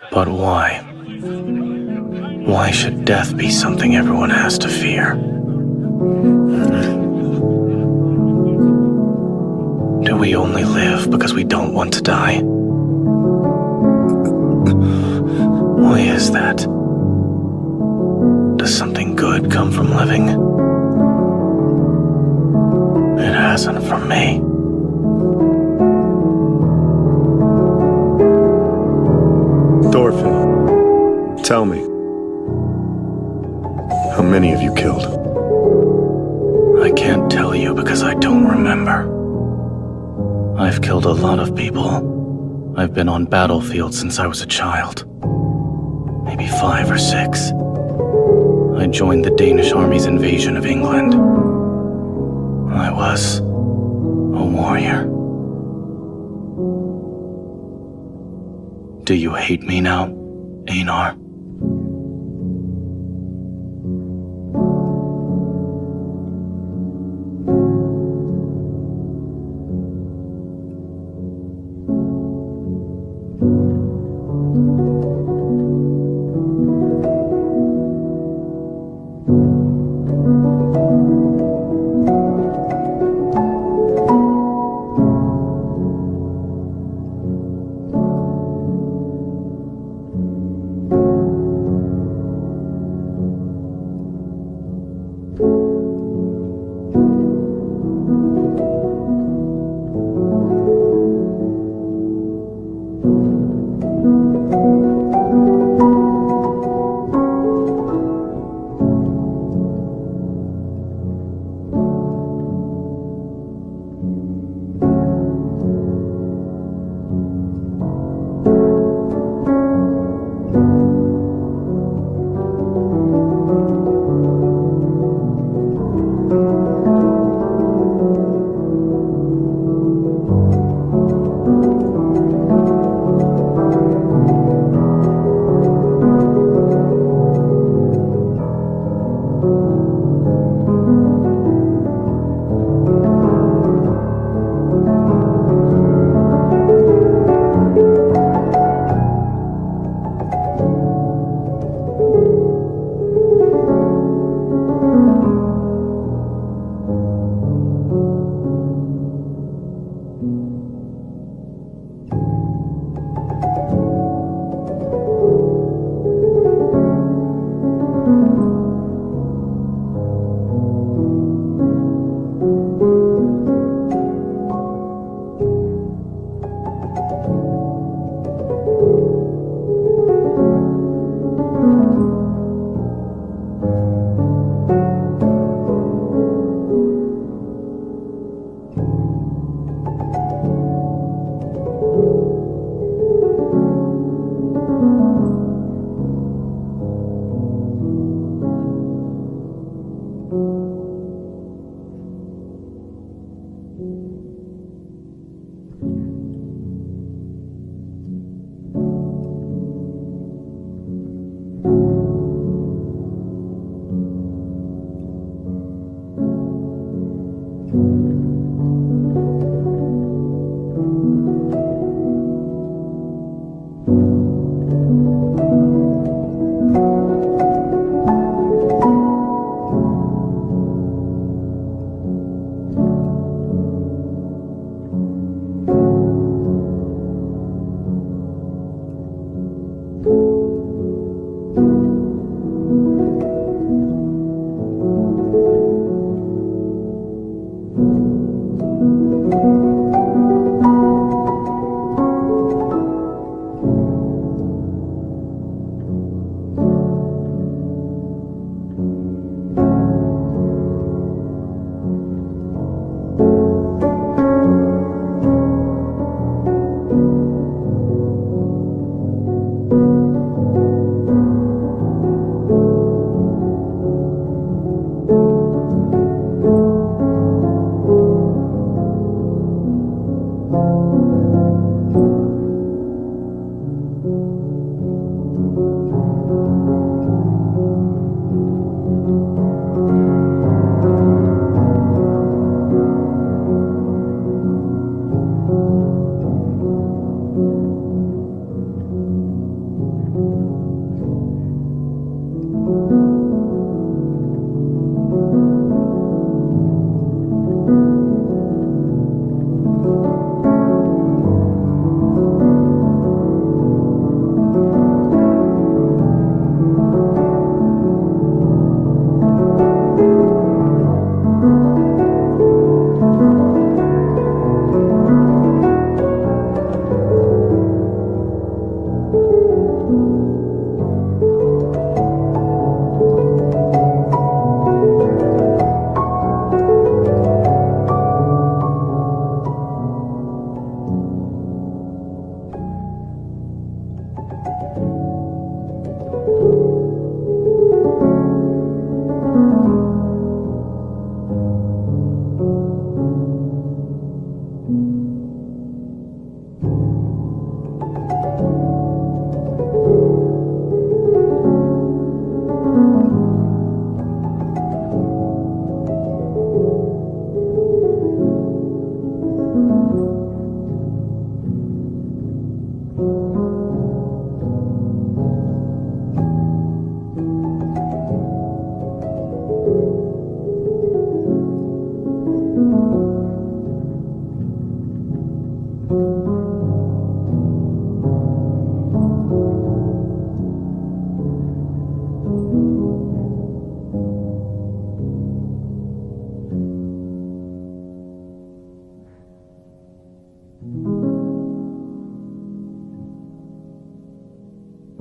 But why? Why should death be something everyone has to fear? Do we only live because we don't want to die? Why is that? Does something good come from living? It hasn't from me. Thorfinn, tell me. How many have you killed? I can't tell you because I don't remember. I've killed a lot of people. I've been on battlefields since I was a child. Maybe 5 or 6. I joined the Danish army's invasion of England. I was a warrior. Do you hate me now, Einar?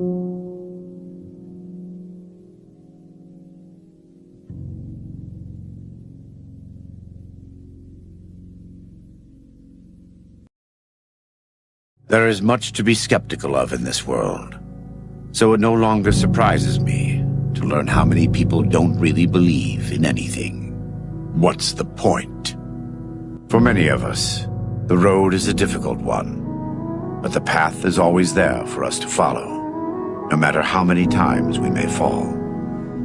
There is much to be skeptical of in this world, so it no longer surprises me to learn how many people don't really believe in anything. What's the point? For many of us, the road is a difficult one, but the path is always there for us to follow, no matter how many times we may fall.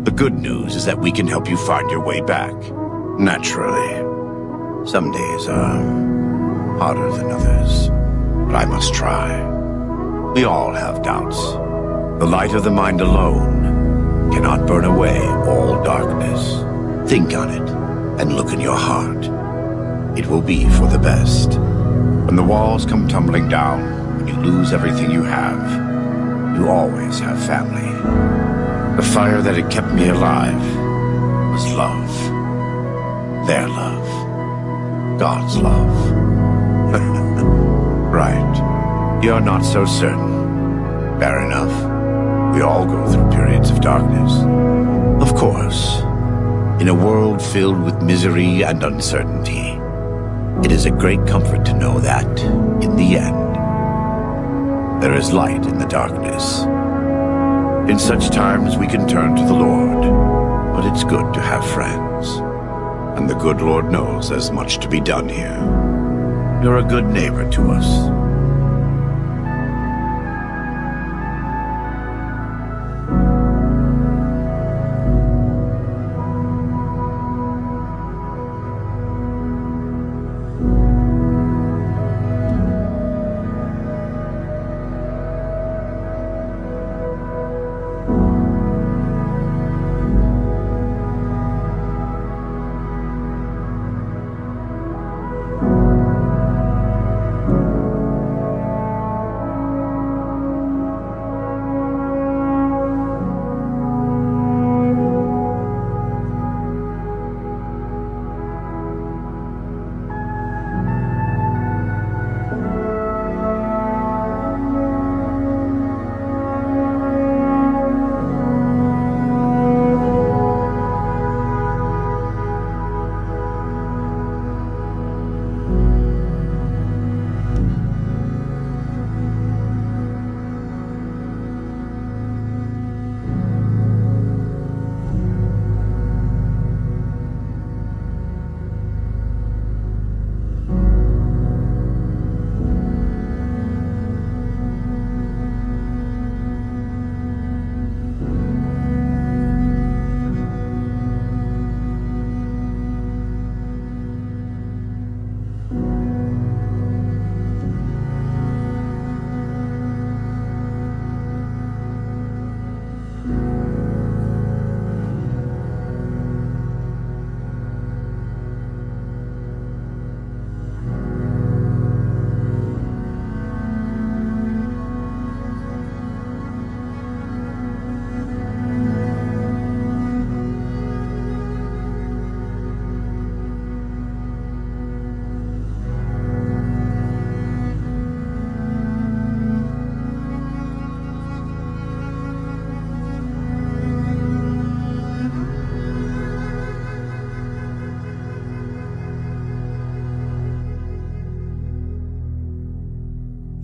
The good news is that we can help you find your way back, naturally. Some days are harder than others, but I must try. We all have doubts. The light of the mind alone cannot burn away all darkness. Think on it, and look in your heart. It will be for the best. When the walls come tumbling down, and you lose everything you have, you always have family. The fire that had kept me alive was love. Their love. God's love. Right. You're not so certain. Fair enough. We all go through periods of darkness. Of course. In a world filled with misery and uncertainty, it is a great comfort to know that, in the end, there is light in the darkness. In such times we can turn to the Lord, but it's good to have friends. And the good Lord knows there's much to be done here. You're a good neighbor to us.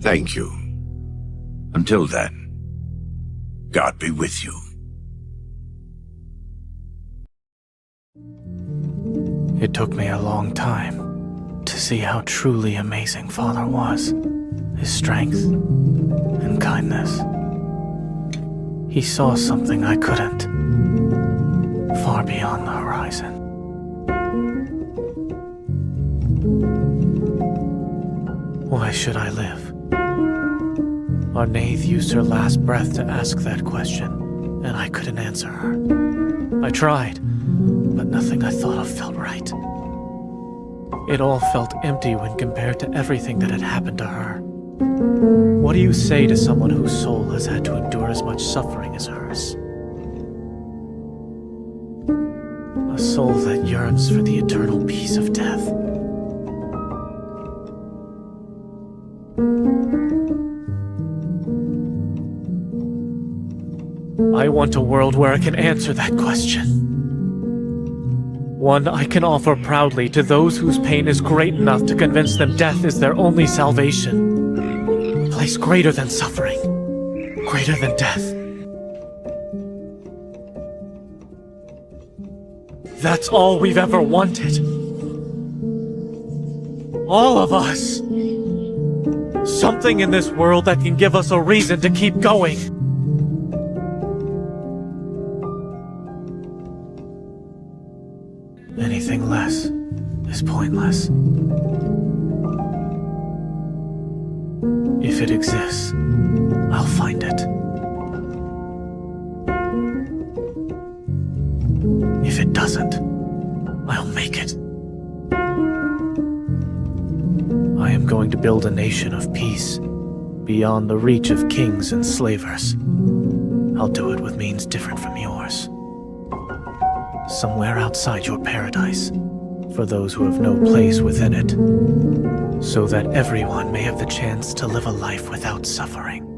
Thank you. Until then, God be with you. It took me a long time to see how truly amazing Father was. His strength and kindness. He saw something I couldn't, far beyond the horizon. Why should I live? Our Nath used her last breath to ask that question, and I couldn't answer her. I tried, but nothing I thought of felt right. It all felt empty when compared to everything that had happened to her. What do you say to someone whose soul has had to endure as much suffering as hers? A soul that yearns for the eternal peace of death. I want a world where I can answer that question. One I can offer proudly to those whose pain is great enough to convince them death is their only salvation. A place greater than suffering, greater than death. That's all we've ever wanted. All of us. Something in this world that can give us a reason to keep going. Anything less is pointless. If it exists, I'll find it. If it doesn't, I'll make it. I am going to build a nation of peace, beyond the reach of kings and slavers. I'll do it with means different from yours. Somewhere outside your paradise, for those who have no place within it, so that everyone may have the chance to live a life without suffering.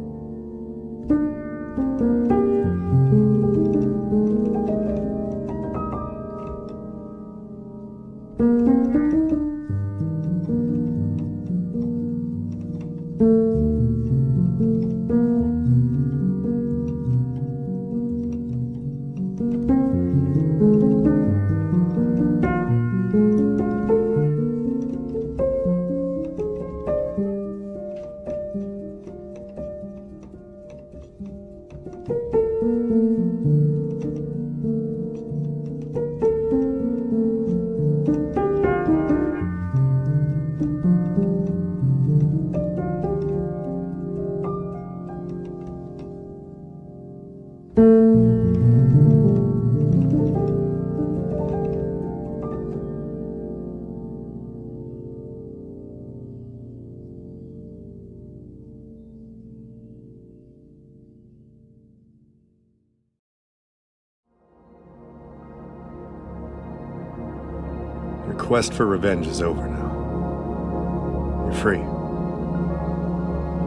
Your quest for revenge is over now. You're free.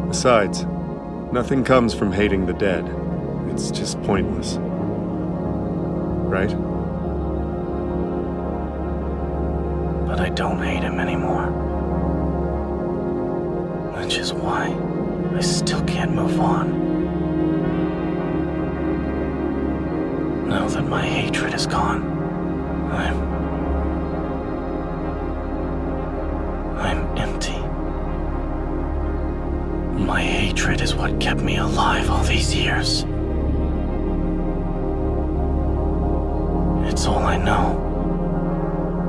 Besides, nothing comes from hating the dead. It's just pointless. Right? But I don't hate him anymore. Which is why I still can't move on. Now that my hatred is gone, I'm empty. My hatred is what kept me alive all these years. It's all I know.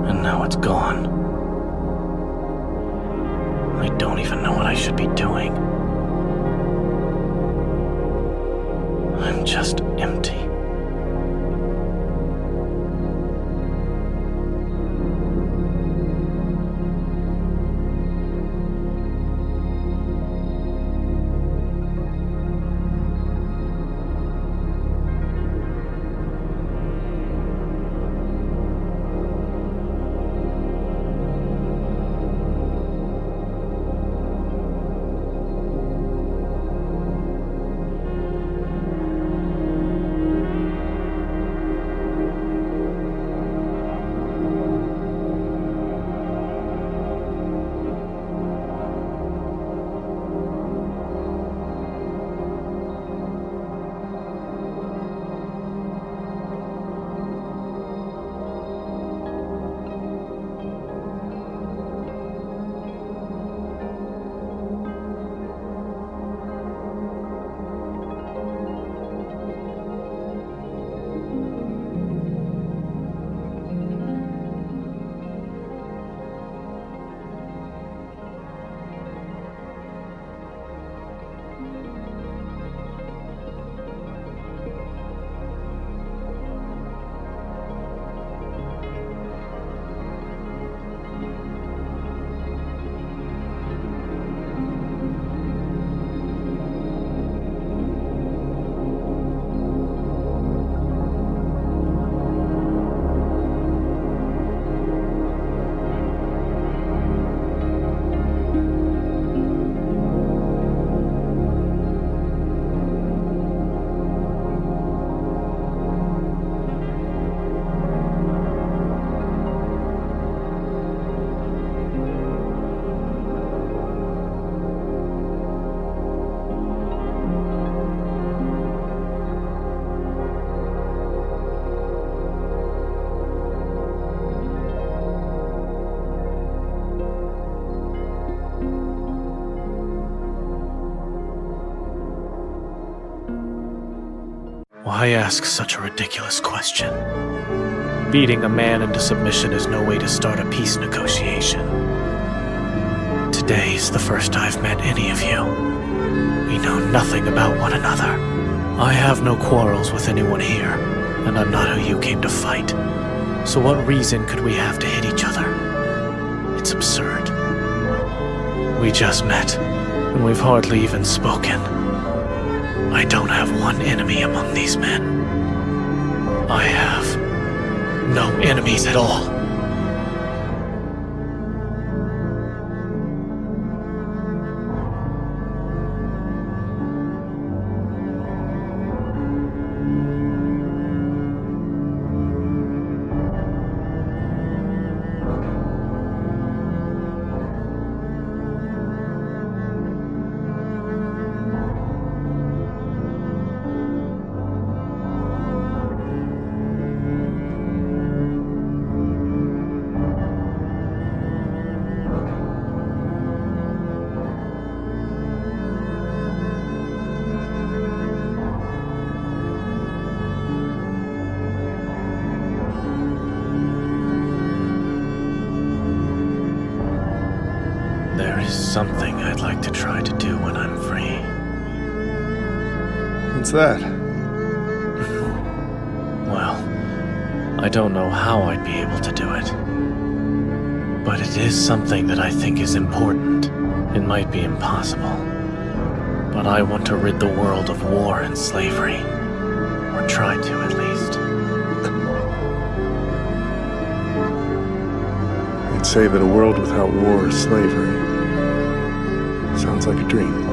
And now it's gone. I don't even know what I should be doing. I'm just empty. Why ask such a ridiculous question? Beating a man into submission is no way to start a peace negotiation. Today is the first I've met any of you. We know nothing about one another. I have no quarrels with anyone here, and I'm not who you came to fight. So what reason could we have to hit each other? It's absurd. We just met, and we've hardly even spoken. I don't have one enemy among these men. I have no enemies at all. There is something I'd like to try to do when I'm free. What's that? Well, I don't know how I'd be able to do it. But it is something that I think is important. It might be impossible. But I want to rid the world of war and slavery. Or try to, at least. I'd say that a world without war or slavery sounds like a dream.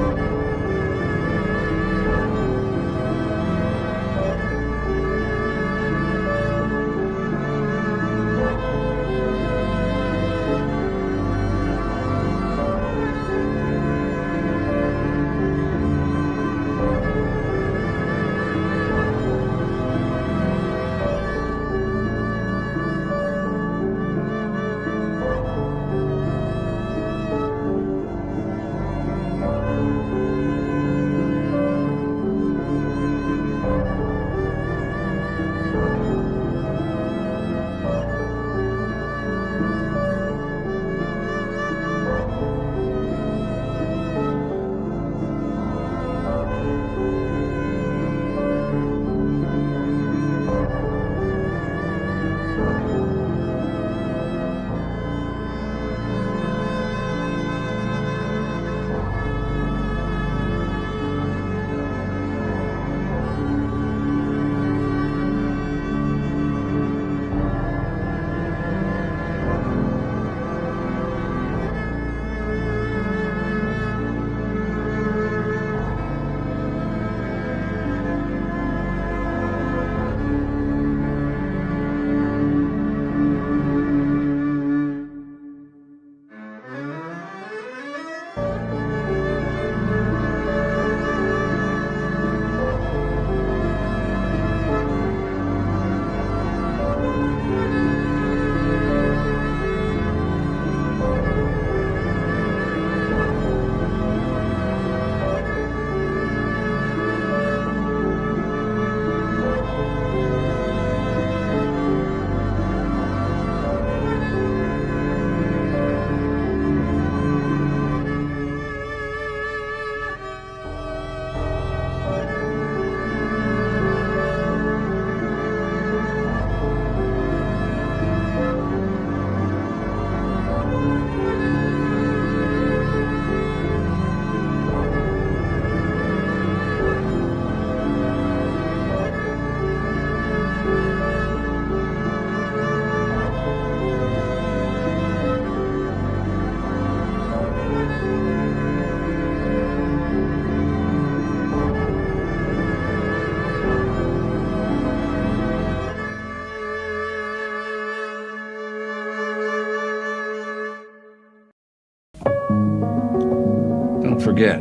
Don't forget,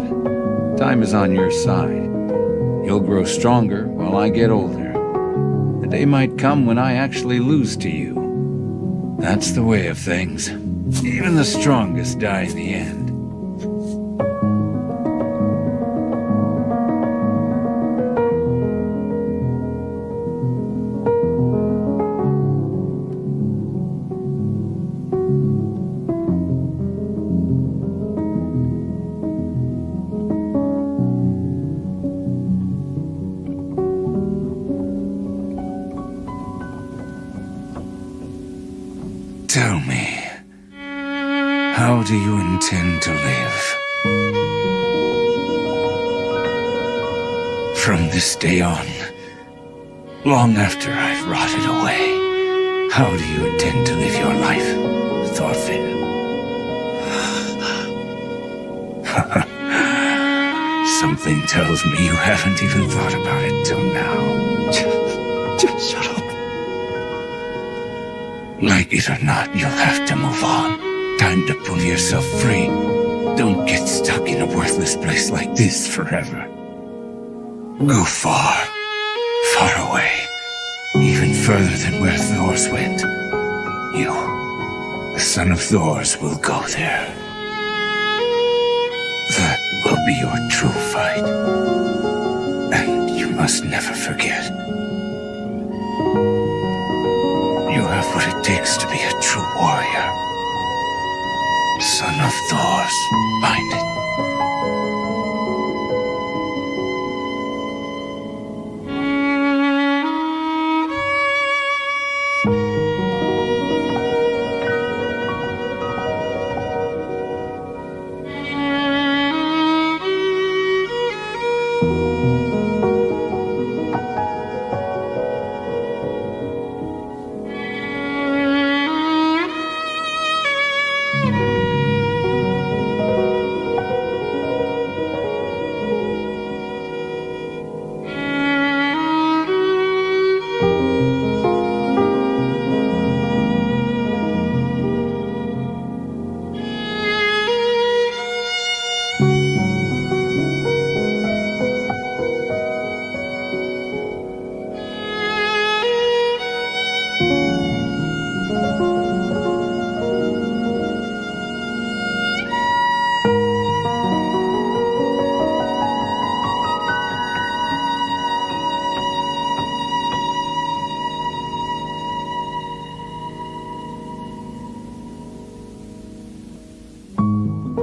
time is on your side. You'll grow stronger while I get older. The day might come when I actually lose to you. That's the way of things. Even the strongest die in the end. Tell me, how do you intend to live? From this day on, long after I've rotted away, how do you intend to live your life, Thorfinn? Something tells me you haven't even thought about it till now. Just shut up. Like it or not, you'll have to move on. Time to pull yourself free. Don't get stuck in a worthless place like this forever. Go far, far away. Even further than where Thors went. You, the son of Thors, will go there. That will be your true fight. And you must never forget. You have what it takes to be a true warrior. Son of Thors, mind it.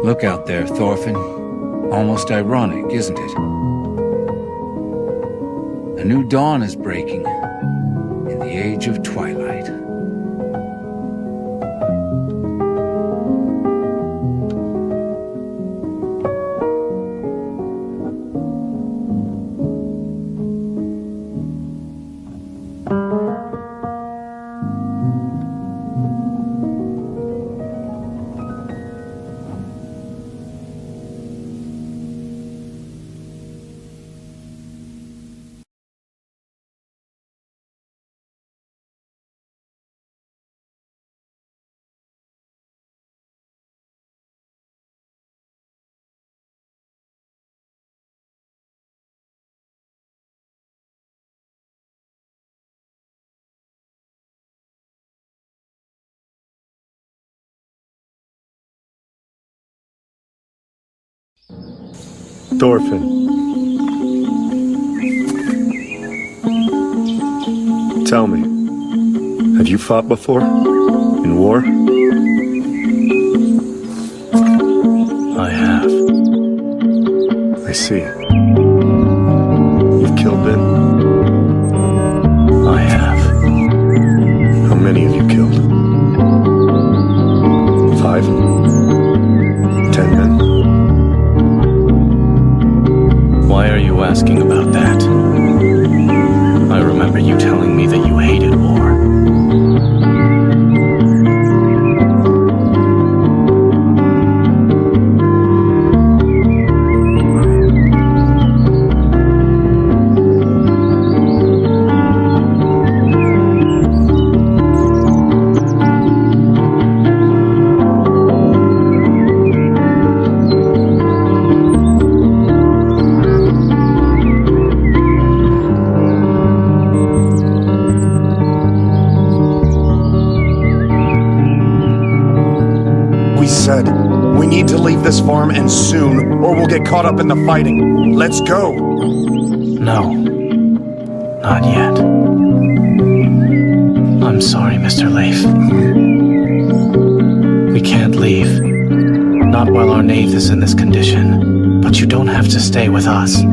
Look out there, Thorfinn. Almost ironic, isn't it? A new dawn is breaking in the age of twilight. Thorfinn. Tell me, have you fought before? In war? I have. I see. You've killed Ben? I have. How many have you killed? 5? 10 men? Why are you asking about that? I remember you telling me that you hated war. We need to leave this farm and soon, or we'll get caught up in the fighting. Let's go! No. Not yet. I'm sorry, Mr. Leif. We can't leave. Not while our Nath is in this condition. But you don't have to stay with us.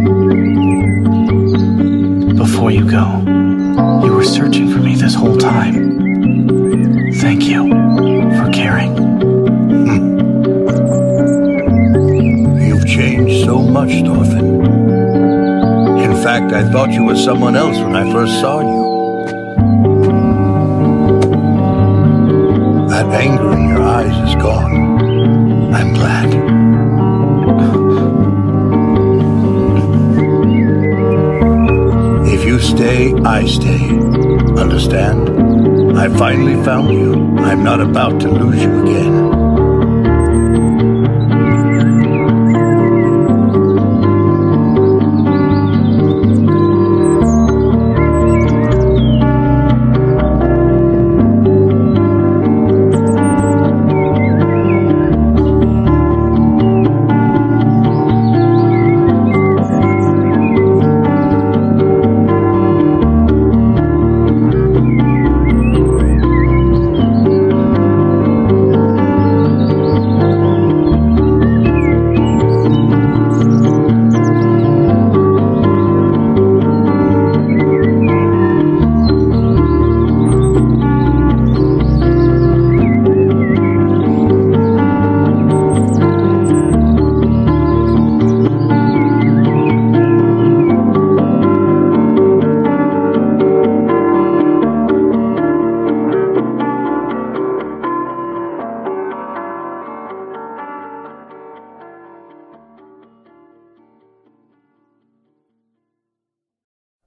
Before you go, you were searching for me this whole time. Thank you. so much, Thorfinn. In fact, I thought you were someone else when I first saw you. That anger in your eyes is gone. I'm glad. If you stay, I stay. Understand? I finally found you. I'm not about to lose you again.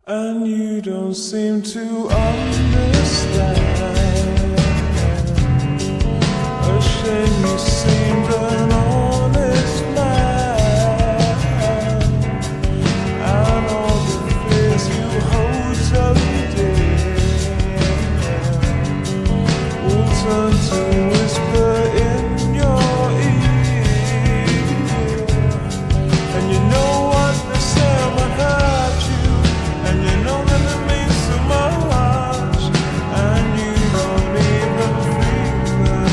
And you don't seem to understand. A shame you seemed an honest man, and all the fears you hold so dear will turn to whisper in your ear. And you know what they say might hurt you, and you know that it means so much, and you don't even feel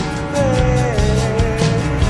the pain.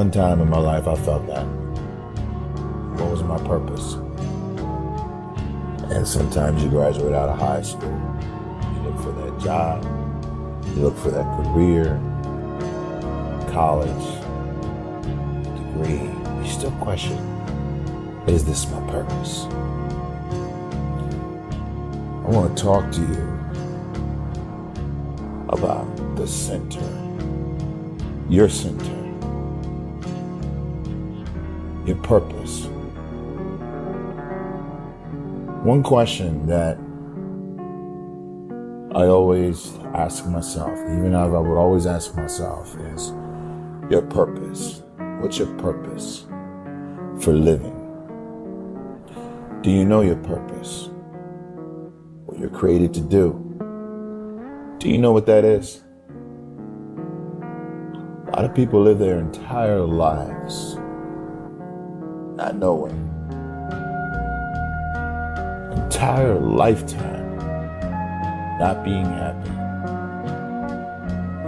one time in my life I felt that. What was my purpose? And sometimes you graduate out of high school, you look for that job, you look for that career, college, degree, you still question, is this my purpose? I want to talk to you about the center, your center, your purpose. One question that I always ask myself, even I would always ask myself, is your purpose. What's your purpose for living? Do you know your purpose? What you're created to do? Do you know what that is? A lot of people live their entire lives not knowing. Entire lifetime not being happy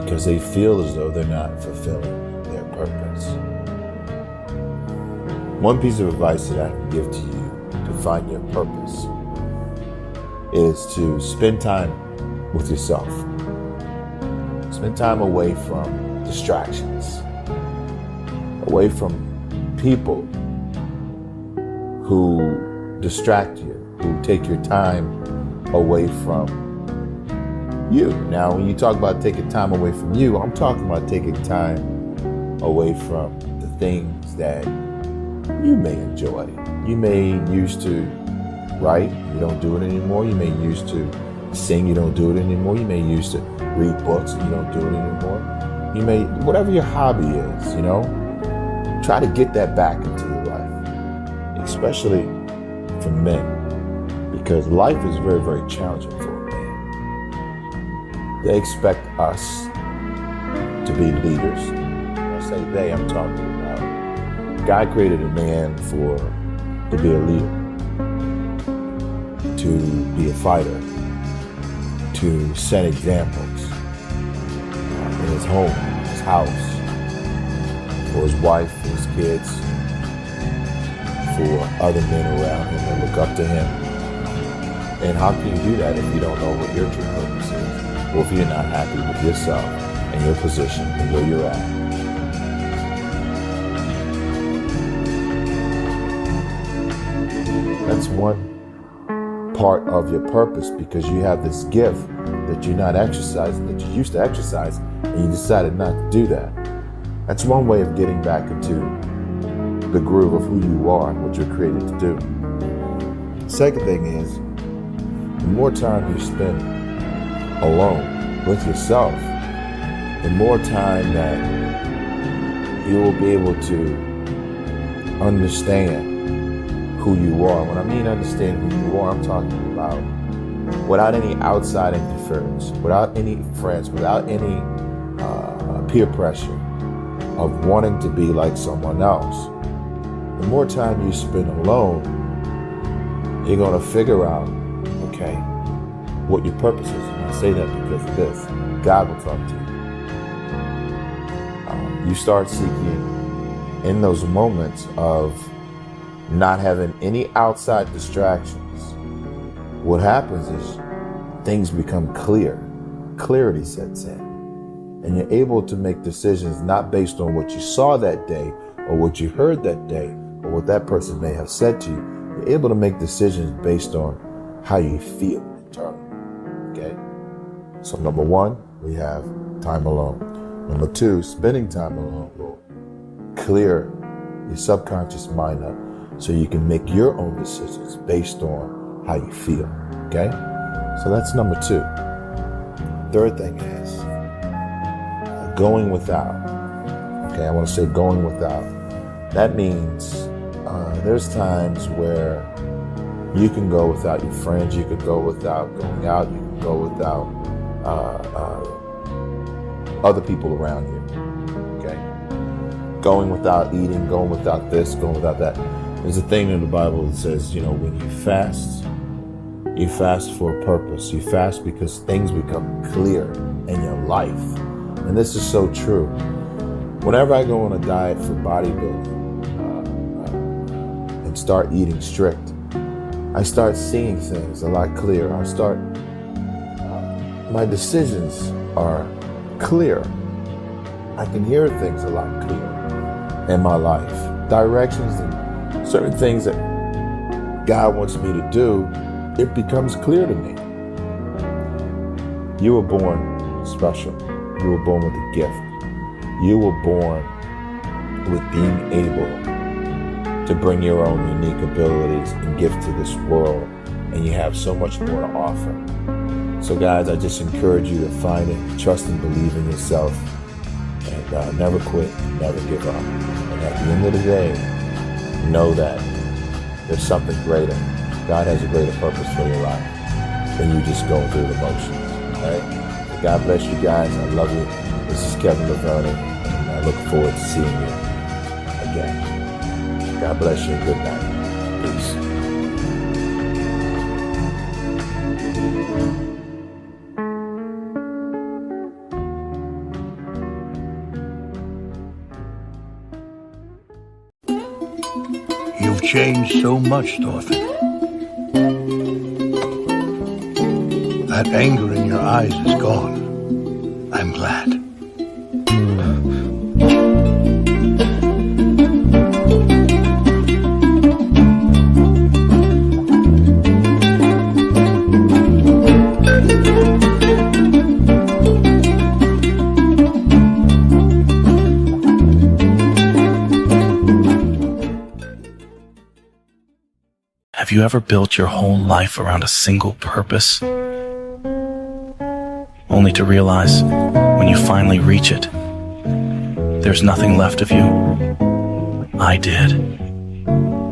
because they feel as though they're not fulfilling their purpose. One piece of advice that I can give to you to find your purpose is to spend time with yourself. Spend time away from distractions, away from people who distract you, who take your time away from you. Now, when you talk about taking time away from you, I'm talking about taking time away from the things that you may enjoy. You may used to write, you don't do it anymore. You may used to sing, you don't do it anymore. You may used to read books and you don't do it anymore. You may, whatever your hobby is, try to get that back into your life, especially for men. Because life is very, very challenging for a man. They expect us to be leaders. When I say they, I'm talking about God created a man to be a leader, to be a fighter, to set examples in his home, his house, for his wife, for his kids, for other men around him that look up to him. And how can you do that if you don't know what your true purpose is? Or if you're not happy with yourself and your position and where you're at? That's one part of your purpose, because you have this gift that you're not exercising, that you used to exercise, and you decided not to do that. That's one way of getting back into the groove of who you are and what you're created to do. The second thing is, the more time you spend alone with yourself, the more time that you will be able to understand who you are. When I mean understand who you are, I'm talking about without any outside interference, without any friends, without any peer pressure of wanting to be like someone else. The more time you spend alone, you're going to figure out, okay, what your purpose is. And I say that because of this. God will talk to you. You start seeking in those moments of not having any outside distractions. What happens is things become clear. Clarity sets in. And you're able to make decisions not based on what you saw that day or what you heard that day or what that person may have said to you. You're able to make decisions based on how you feel internally. Okay? So number one, we have time alone. Number two, spending time alone will clear your subconscious mind up so you can make your own decisions based on how you feel. Okay? So that's number two. Third thing is going without. Okay, I want to say going without. That means there's times where you can go without your friends, you could go without going out, you can go without other people around you. Okay? Going without eating, going without this, going without that. There's a thing in the Bible that says, when you fast for a purpose. You fast because things become clear in your life. And this is so true. Whenever I go on a diet for bodybuilding and start eating strict, I start seeing things a lot clearer. My decisions are clear. I can hear things a lot clearer in my life. Directions and certain things that God wants me to do, it becomes clear to me. You were born special. You were born with a gift. You were born with being able to bring your own unique abilities and gift to this world, and you have so much more to offer. So guys, I just encourage you to find it, trust and believe in yourself, and never quit, never give up. And at the end of the day, know that there's something greater. God has a greater purpose for your life than you just going through the motions. Right? So God bless you guys. I love you. This is Kevin Laverne, and I look forward to seeing you again. God bless you and good night. Peace. You've changed so much, Thorfinn. That anger in your eyes is gone. I'm glad. Have you ever built your whole life around a single purpose? Only to realize, when you finally reach it, there's nothing left of you? I did.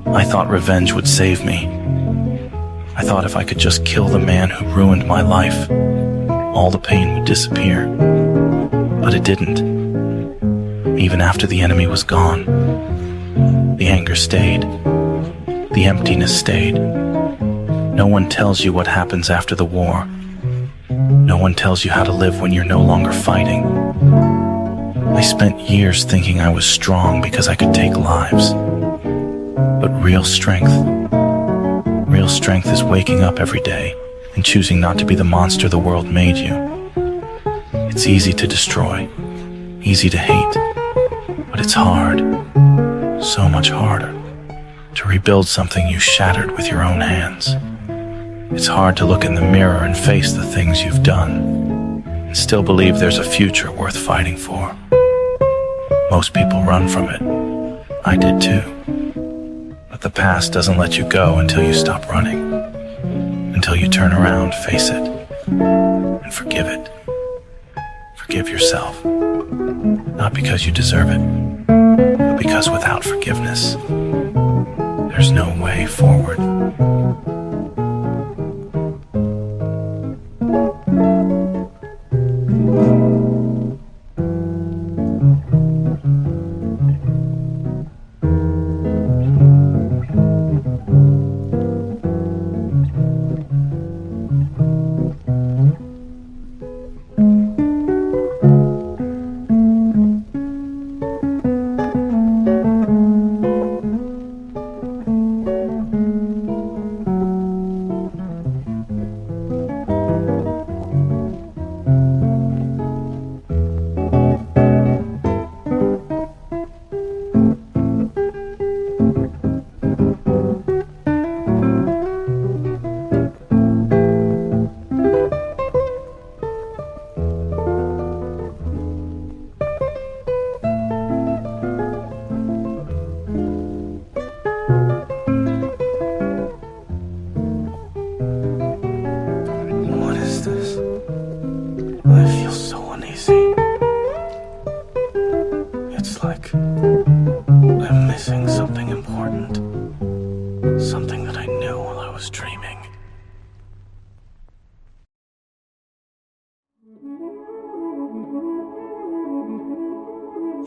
I thought revenge would save me. I thought if I could just kill the man who ruined my life, all the pain would disappear. But it didn't. Even after the enemy was gone, the anger stayed. The emptiness stayed. No one tells you what happens after the war. No one tells you how to live when you're no longer fighting. I spent years thinking I was strong because I could take lives. But real strength is waking up every day and choosing not to be the monster the world made you. It's easy to destroy, easy to hate, but it's hard, so much harder, to rebuild something you shattered with your own hands. It's hard to look in the mirror and face the things you've done and still believe there's a future worth fighting for. Most people run from it. I did too. But the past doesn't let you go until you stop running, until you turn around, face it, and forgive it. Forgive yourself. Not because you deserve it, but because without forgiveness, there's no way forward.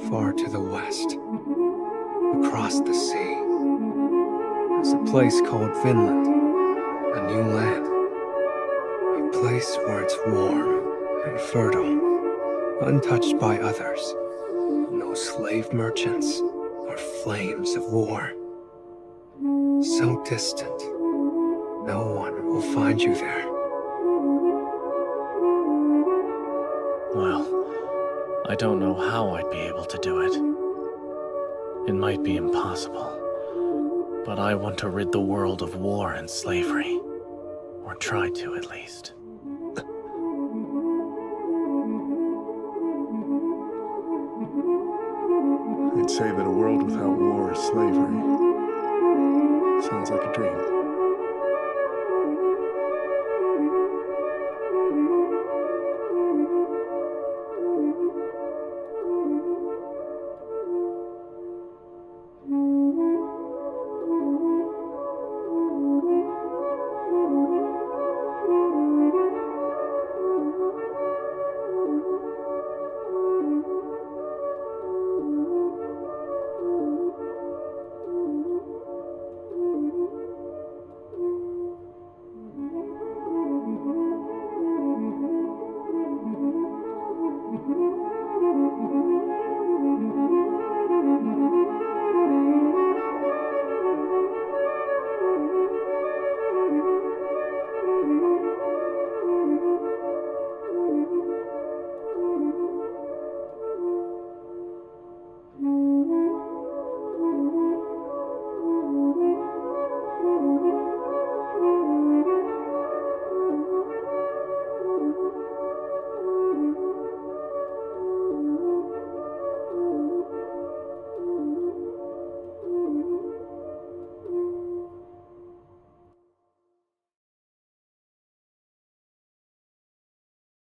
Far to the west, across the sea, is a place called Vinland, a new land. A place where it's warm and fertile, untouched by others. No slave merchants or flames of war. So distant, no one will find you there. Well, I don't know how I'd be able to do it. It might be impossible, but I want to rid the world of war and slavery. Or try to, at least. I'd say that a world without war or slavery sounds like a dream.